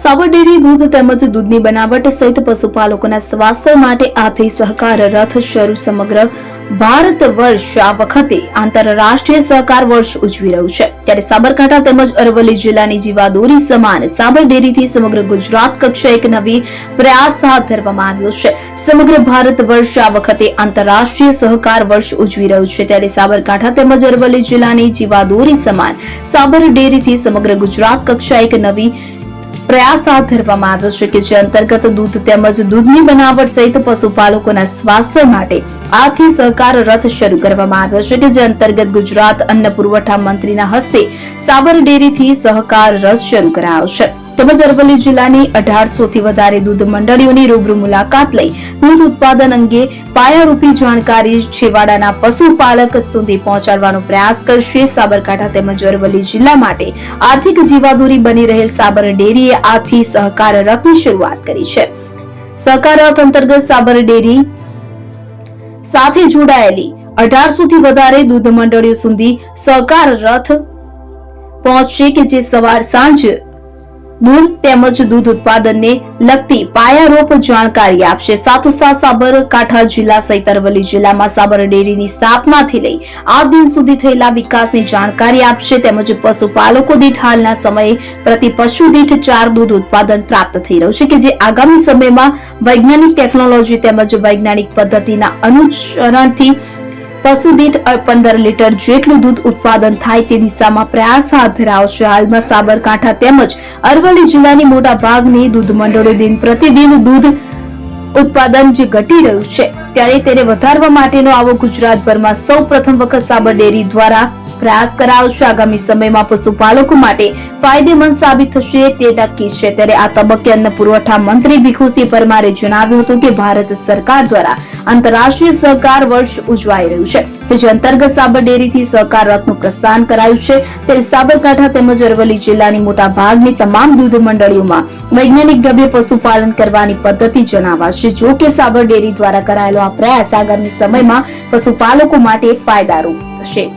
સાબર dairy દૂધ તેમજ દૂધની બનાવટ સહિત પશુપાલકોના સ્વાસ્થ્ય માટે આથી સહકાર રથ શરૂ સમગ્ર ભારત વર્ષ આ વખતે આંતરરાષ્ટ્રીય સહકાર વર્ષ ઉજવી રહ્યું છે ત્યારે સાબરકાંઠા તેમજ અરવલ્લી જિલ્લાની જીવાદોરી સમાન સાબર ડેરીથી સમગ્ર ગુજરાત કક્ષાએ એક નવી પ્રયાસ હાથ ધરવામાં આવ્યો છે। સમગ્ર ભારત વર્ષ આ વખતે આંતરરાષ્ટ્રીય સહકાર વર્ષ ઉજવી રહ્યું છે ત્યારે સાબરકાંઠા તેમજ અરવલ્લી જિલ્લાની જીવાદોરી સમાન સાબર ડેરીથી સમગ્ર ગુજરાત કક્ષાએ એક નવી પ્રયાસ હાથ ધરવામાં આવ્યો છે કે જે અંતર્ગત દૂધ તેમજ દૂધની બનાવટ સહિત પશુપાલકોના સ્વાસ્થ્ય માટે આથી સહકાર રથ શરૂ કરવામાં આવ્યો છે કે જે અંતર્ગત ગુજરાત અન્ન પુરવઠા મંત્રીના હસ્તે સાબર ડેરીથી સહકાર રથ શરૂ કરાયો છે તેમજ અરવલ્લી જિલ્લાની 1800 થી વધારે દૂધ મંડળીઓની રૂબરૂ મુલાકાત લઈ દૂધ ઉત્પાદન અંગે પાયારૂપી જાણકારી છેવાડાના પશુપાલક સુધી પહોંચાડવાનો પ્રયાસ કરશે। સાબરકાંઠા તેમજ અરવલ્લી જિલ્લા માટે આર્થિક જીવાદોરી બની રહેલ સાબર ડેરીએ આથી સહકાર રથની શરૂઆત કરી છે। સહકાર રથ અંતર્ગત સાબર ડેરી સાથે જોડાયેલી 1800 થી વધારે દૂધ મંડળીઓ સુધી સહકાર રથ પહોંચશે કે જે સવાર સાંજ દૂધ તેમજ દૂધ ઉત્પાદનને લગતી પાયારૂપ જાણકારી આપશે। સાથોસાથ સાબરકાંઠા જિલ્લા સહિત અરવલ્લી જિલ્લામાં સાબર ડેરીની સ્થાપનાથી લઈ આ દિન સુધી થયેલા વિકાસની જાણકારી આપશે તેમજ પશુપાલકો દીઠ હાલના સમયે પ્રતિ પશુ દીઠ 4 દૂધ ઉત્પાદન પ્રાપ્ત થઈ રહ્યું છે કે જે આગામી સમયમાં વૈજ્ઞાનિક ટેકનોલોજી તેમજ વૈજ્ઞાનિક પદ્ધતિના અનુસરણથી પશુ દીઠ 15 લીટર જેટલું દૂધ ઉત્પાદન થાય તે દિશામાં પ્રયાસ હાથ ધરાયો છે। હાલમાં સાબરકાંઠા તેમજ અરવલ્લી જિલ્લાની મોટા ભાગની દૂધ મંડળીઓ દિન પ્રતિદિન દૂધ ઉત્પાદન જે ઘટી રહ્યું છે ત્યારે તેને વધારવા માટેનો આવો ગુજરાતભરમાં સૌ પ્રથમ વખત સાબર ડેરી દ્વારા પ્રયાસ કરાયો છે। આગામી સમયમાં પશુપાલકો માટે ફાયદેમંદ સાબિત થશે તે નક્કી છે। ત્યારે આ તબક્કે અન્ન પુરવઠા મંત્રી ભીખુસિંહ પરમારે જણાવ્યું હતું કે ભારત સરકાર દ્વારા આંતરરાષ્ટ્રીય સહકાર વર્ષ ઉજવાઈ રહ્યું છે કે જે અંતર્ગત સાબર ડેરીથી સહકાર રથનું પ્રસ્થાન કરાયું છે। ત્યારે સાબરકાંઠા તેમજ અરવલ્લી જિલ્લાની મોટા ભાગની તમામ દૂધ મંડળીઓમાં વૈજ્ઞાનિક ઢબે પશુપાલન કરવાની પદ્ધતિ જણાવાશે। જો કે સાબર ડેરી દ્વારા કરાયેલો આ પ્રયાસ આગામી સમયમાં પશુપાલકો માટે ફાયદારૂપ થશે।